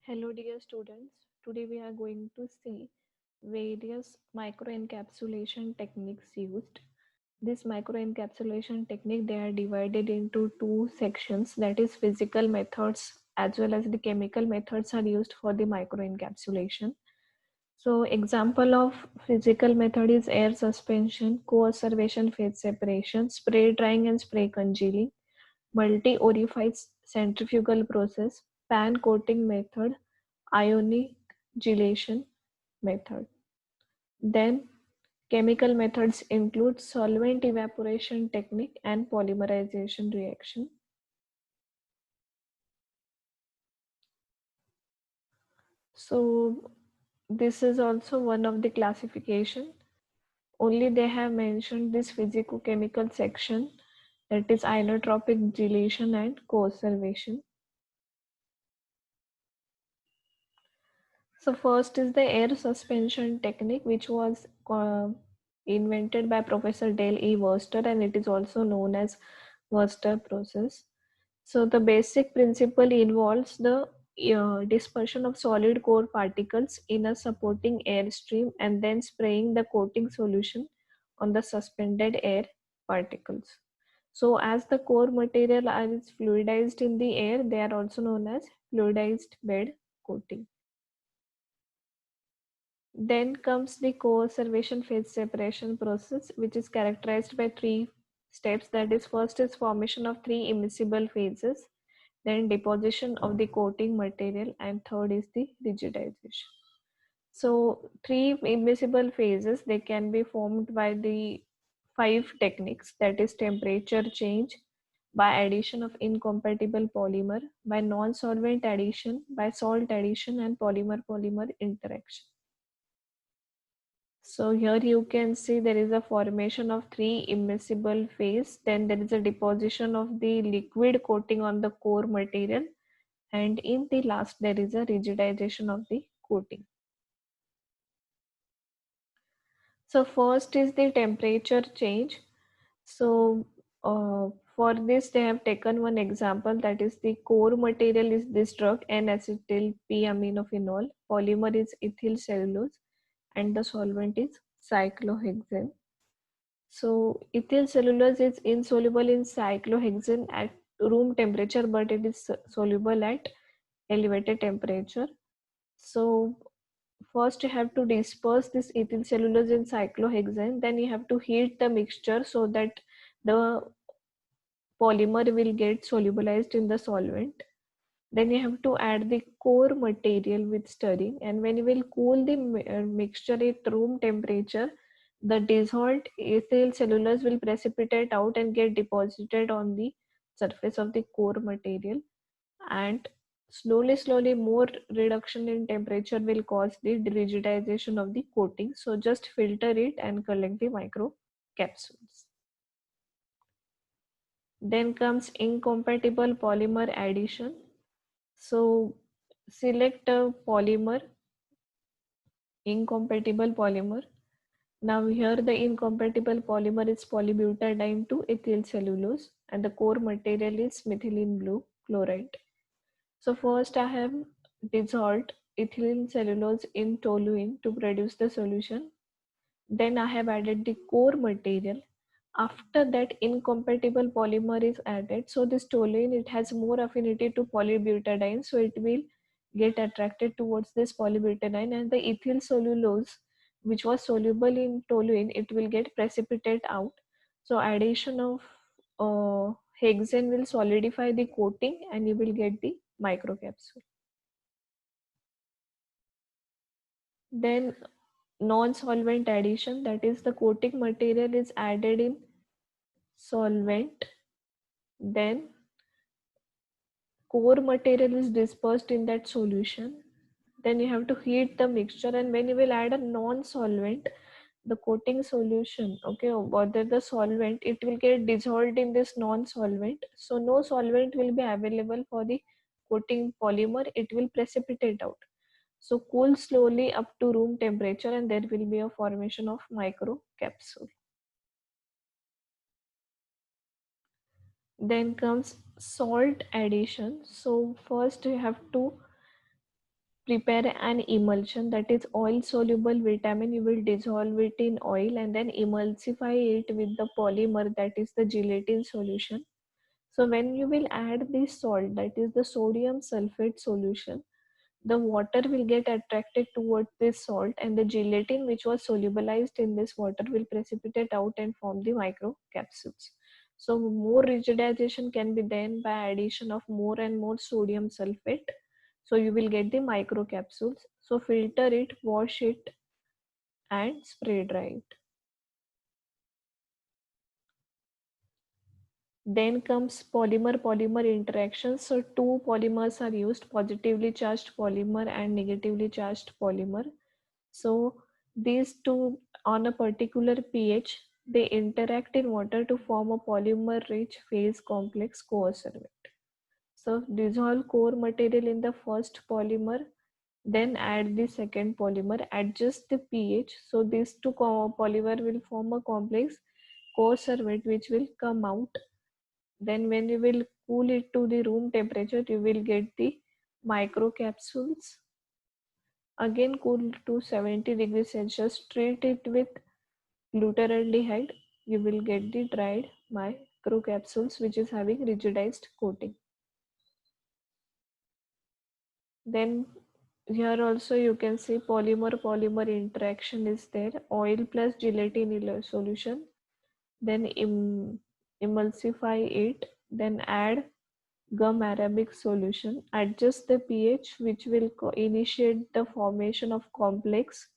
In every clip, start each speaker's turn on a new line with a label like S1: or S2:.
S1: Hello dear students, today we are going to see various microencapsulation techniques used. This microencapsulation technique, they are divided into two sections, that is physical methods as well as the chemical methods are used for the microencapsulation. So example of physical method is air suspension, co-observation phase separation, spray drying and spray congealing, multi-orifice centrifugal process, pan coating method, ionic gelation method. Then chemical methods include solvent evaporation technique and polymerization reaction. So this is also one of the classification. Only they have mentioned this physico-chemical section, that is inotropic gelation and co-observation. So first is the air suspension technique, which was invented by Professor Dale E. Worcester, and it is also known as Worcester process. So the basic principle involves the dispersion of solid core particles in a supporting airstream and then spraying the coating solution on the suspended air particles. So as the core material is fluidized in the air, they are also known as fluidized bed coating. Then comes the co-observation phase separation process, which is characterized by three steps. That is, first is formation of three immiscible phases, then deposition of the coating material, and third is the rigidization. So three immiscible phases, they can be formed by the five techniques, that is temperature change, by addition of incompatible polymer, by non-solvent addition, by salt addition, and polymer-polymer interaction. So here you can see there is a formation of three immiscible phase, then there is a deposition of the liquid coating on the core material, and in the last there is a rigidization of the coating. So first is the temperature change. So for this they have taken one example, that is the core material is this drug N-acetyl P-aminophenol, polymer is ethyl cellulose, and the solvent is cyclohexane. So ethyl cellulose is insoluble in cyclohexane at room temperature, but it is soluble at elevated temperature. So first you have to disperse this ethyl cellulose in cyclohexane, then you have to heat the mixture so that the polymer will get solubilized in the solvent. Then you have to add the core material with stirring, and when you will cool the mixture at room temperature, the dissolved ethyl cellulose will precipitate out and get deposited on the surface of the core material, and slowly more reduction in temperature will cause the rigidization of the coating. So just filter it and collect the micro capsules. Then comes incompatible polymer addition. So select a polymer, incompatible polymer. Now here the incompatible polymer is polybutadiene to ethyl cellulose, and the core material is methylene blue chloride. So first I have dissolved ethylene cellulose in toluene to produce the solution. Then I have added the core material. After that, incompatible polymer is added. So this toluene, it has more affinity to polybutadiene, so it will get attracted towards this polybutadiene, and the ethyl cellulose, which was soluble in toluene, it will get precipitate out. So addition of hexane will solidify the coating, and you will get the microcapsule. Then non-solvent addition, that is the coating material is added in solvent, then core material is dispersed in that solution, then you have to heat the mixture, and when you will add a non-solvent, the coating solution, okay, whether the solvent, it will get dissolved in this non-solvent, so no solvent will be available for the coating polymer, it will precipitate out. So cool slowly up to room temperature, and there will be a formation of micro capsule. Then comes salt addition. So first you have to prepare an emulsion, that is oil soluble vitamin. You will dissolve it in oil and then emulsify it with the polymer, that is the gelatin solution. So when you will add this salt, that is the sodium sulfate solution, the water will get attracted towards this salt, and the gelatin which was solubilized in this water will precipitate out and form the microcapsules. So more rigidization can be done by addition of more and more sodium sulfate. So you will get the microcapsules. So filter it, wash it, and spray dry it. Then comes polymer-polymer interactions. So two polymers are used, positively charged polymer and negatively charged polymer. So these two on a particular pH, they interact in water to form a polymer-rich phase complex coacervate. So dissolve core material in the first polymer, then add the second polymer, adjust the pH. So these two polymer will form a complex coacervate which will come out. Then when you will cool it to the room temperature, you will get the microcapsules. Again cool to 70 degrees Celsius, treat it with glutaraldehyde, you will get the dried microcapsules which is having rigidized coating. Then here also you can see polymer-polymer interaction is there, oil plus gelatin solution, then emulsify it, then add gum arabic solution, adjust the pH which will initiate the formation of complex,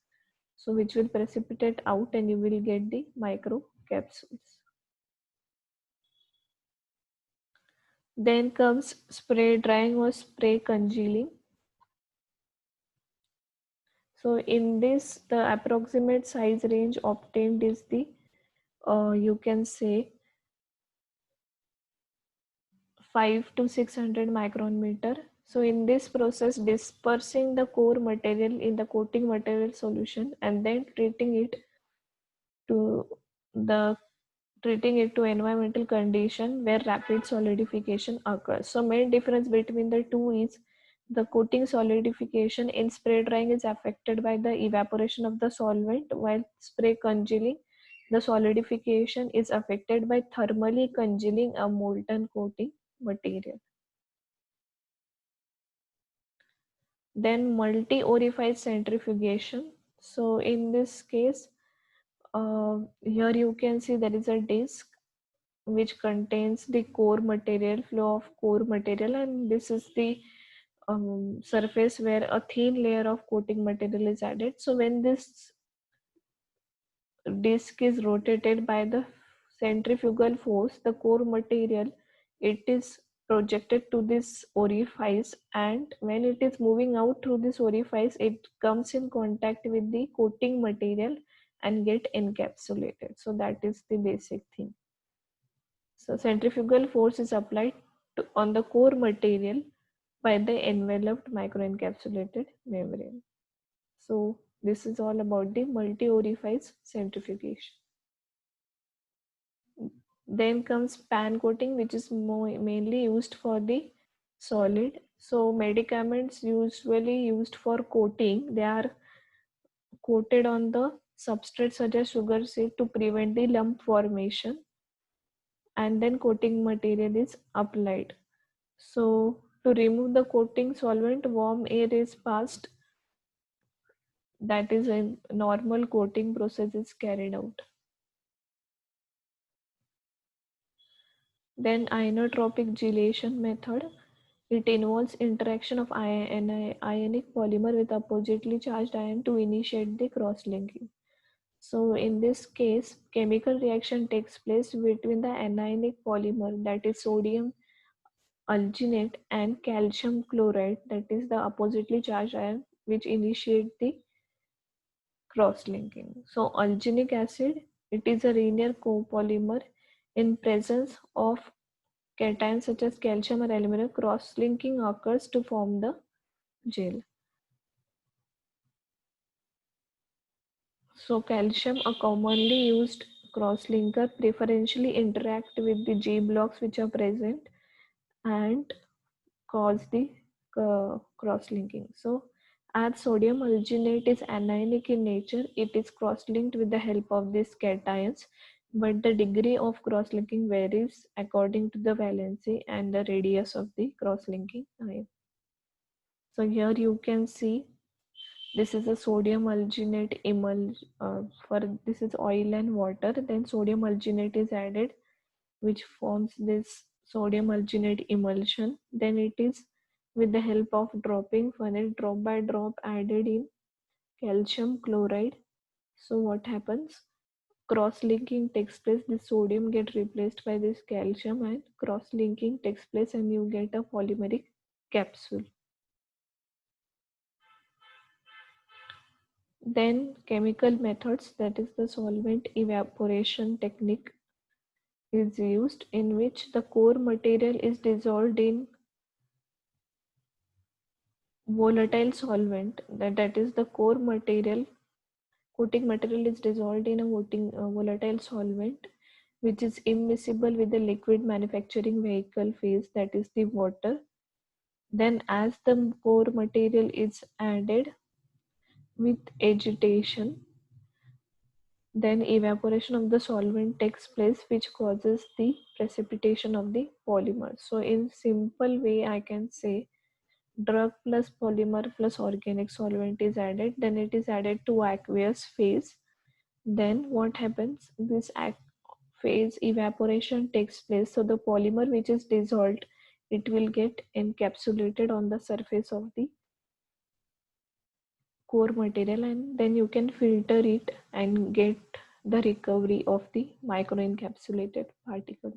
S1: so which will precipitate out and you will get the microcapsules. Then comes spray drying or spray congealing. So in this, the approximate size range obtained is the, you can say 5 to 600 micron meter. So in this process, dispersing the core material in the coating material solution and then to the treating it to environmental condition where rapid solidification occurs. So main difference between the two is the coating solidification in spray drying is affected by the evaporation of the solvent, while spray congealing, the solidification is affected by thermally congealing a molten coating material. Then multi-orifice centrifugation. So in this case, here you can see there is a disc which contains the core material, flow of core material, and this is the surface where a thin layer of coating material is added. So when this disc is rotated by the centrifugal force, the core material, it is projected to this orifice, and when it is moving out through this orifice, it comes in contact with the coating material and get encapsulated. So that is the basic thing. So centrifugal force is applied on the core material by the enveloped microencapsulated membrane. So this is all about the multi-orifice centrifugation. Then comes pan coating, which is mainly used for the solid. So medicaments usually used for coating, they are coated on the substrate such as sugar syrup to prevent the lump formation, and then coating material is applied. So to remove the coating solvent, warm air is passed. That is a normal coating process is carried out. Then ionotropic gelation method. It involves interaction of ionic polymer with oppositely charged ion to initiate the cross-linking. So in this case, chemical reaction takes place between the anionic polymer, that is sodium alginate, and calcium chloride, that is the oppositely charged ion, which initiate the cross-linking. So alginic acid, it is a linear copolymer in presence of cations such as calcium or aluminum. Cross-linking occurs to form the gel. So calcium, a commonly used cross-linker, preferentially interact with the G blocks which are present and cause the cross-linking. So As sodium alginate is anionic in nature, it is cross-linked with the help of these cations, but the degree of cross-linking varies according to the valency and the radius of the cross-linking ion. So here you can see this is a sodium alginate for this is oil and water. Then sodium alginate is added, which forms this sodium alginate emulsion. Then it is with the help of dropping funnel, drop by drop added in calcium chloride. So what happens? Cross-linking takes place. The sodium get replaced by this calcium, and cross-linking takes place, and you get a polymeric capsule. Then chemical methods, that is the solvent evaporation technique, is used, in which the core material is dissolved in volatile solvent. That is the core material, coating material is dissolved in a volatile solvent, which is immiscible with the liquid manufacturing vehicle phase, that is the water. Then as the core material is added with agitation, then evaporation of the solvent takes place, which causes the precipitation of the polymer. So in simple way, I can say drug plus polymer plus organic solvent is added, then it is added to aqueous phase. Then what happens? This phase evaporation takes place. So the polymer which is dissolved, it will get encapsulated on the surface of the core material, and then you can filter it and get the recovery of the microencapsulated particles.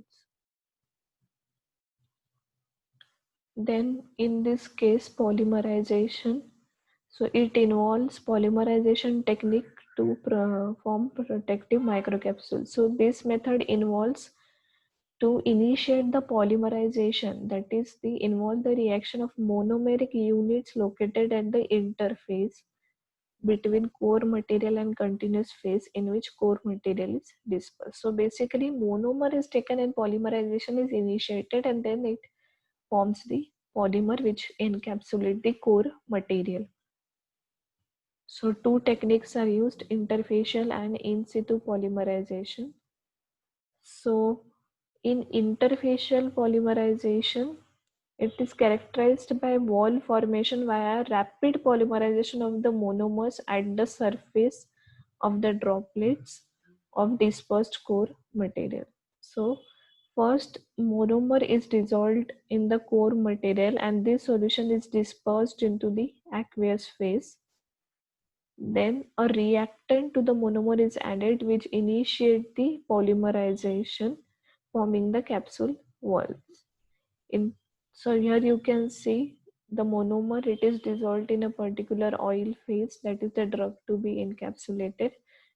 S1: Then in this case, polymerization, so it involves polymerization technique to form protective microcapsules. So this method involves to initiate the polymerization, that is the involve the reaction of monomeric units located at the interface between core material and continuous phase, in which core material is dispersed. So basically monomer is taken and polymerization is initiated, and then it forms the polymer which encapsulate the core material. So two techniques are used, interfacial and in situ polymerization. So in interfacial polymerization, it is characterized by wall formation via rapid polymerization of the monomers at the surface of the droplets of dispersed core material. So first monomer is dissolved in the core material, and this solution is dispersed into the aqueous phase. Then a reactant to the monomer is added, which initiate the polymerization, forming the capsule walls. So here you can see the monomer, it is dissolved in a particular oil phase, that is the drug to be encapsulated.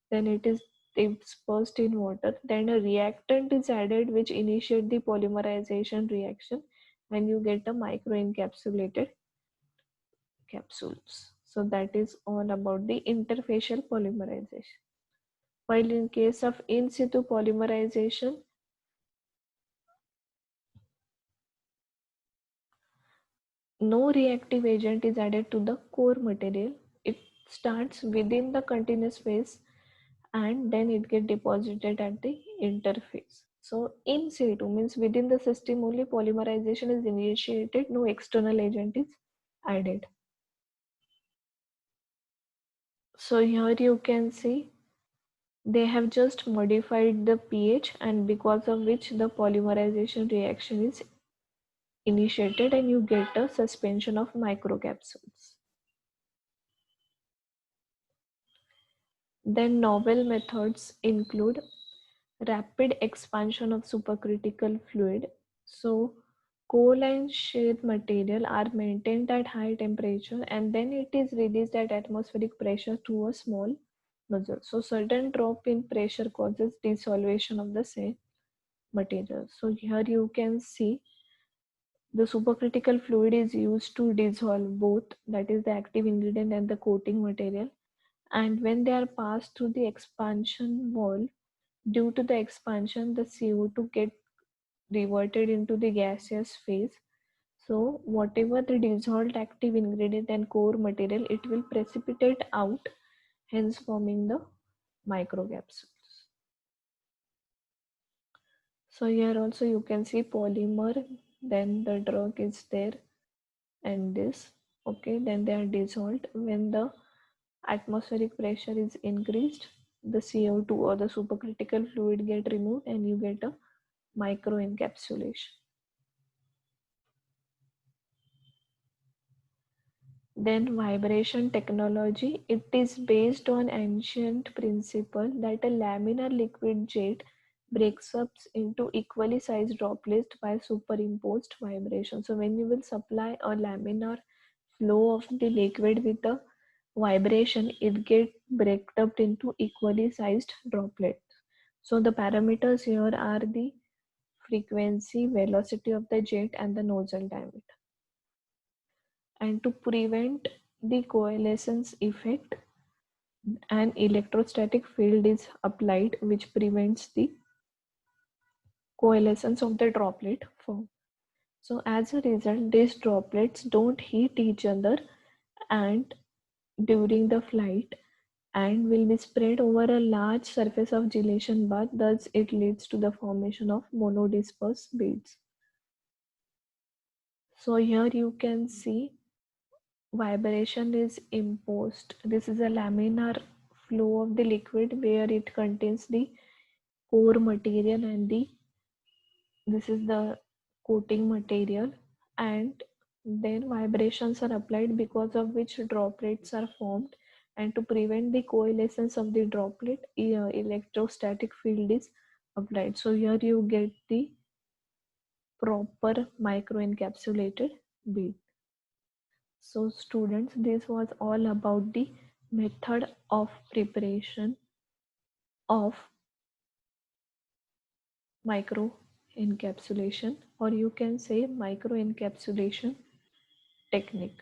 S1: Then it is dispersed in water. Then a reactant is added, which initiate the polymerization reaction, and you get a microencapsulated capsules. So that is all about the interfacial polymerization. While in case of in situ polymerization, no reactive agent is added to the core material. It starts within the continuous phase, and then it gets deposited at the interface. So in situ means within the system only polymerization is initiated, no external agent is added. So here you can see they have just modified the pH, and because of which the polymerization reaction is initiated, and you get a suspension of microcapsules. Then novel methods include rapid expansion of supercritical fluid. So coal and sheet material are maintained at high temperature, and then it is released at atmospheric pressure through a small nozzle. So sudden drop in pressure causes dissolution of the same material. So here you can see the supercritical fluid is used to dissolve both, that is the active ingredient and the coating material. And when they are passed through the expansion wall, due to the expansion, the CO2 get reverted into the gaseous phase. So whatever the dissolved active ingredient and core material, it will precipitate out, hence forming the microcapsules. So here also you can see polymer, then the drug is there, and this, okay, then they are dissolved. When the atmospheric pressure is increased, the CO2 or the supercritical fluid get removed and you get a microencapsulation. Then vibration technology, it is based on ancient principle that a laminar liquid jet breaks up into equally sized droplets by superimposed vibration. So when you will supply a laminar flow of the liquid with a vibration, it get break up into equally sized droplets. So the parameters here are the frequency, velocity of the jet, and the nozzle diameter. And to prevent the coalescence effect, an electrostatic field is applied which prevents the coalescence of the droplet form. So as a result, these droplets don't hit each other and during the flight and will be spread over a large surface of gelation bath. Thus, it leads to the formation of monodisperse beads. So here you can see vibration is imposed. This is a laminar flow of the liquid where it contains the core material and the this is the coating material, and then vibrations are applied because of which droplets are formed, and to prevent the coalescence of the droplet, electrostatic field is applied. So here you get the proper microencapsulated bead. So students, this was all about the method of preparation of microencapsulation, or you can say microencapsulation technique.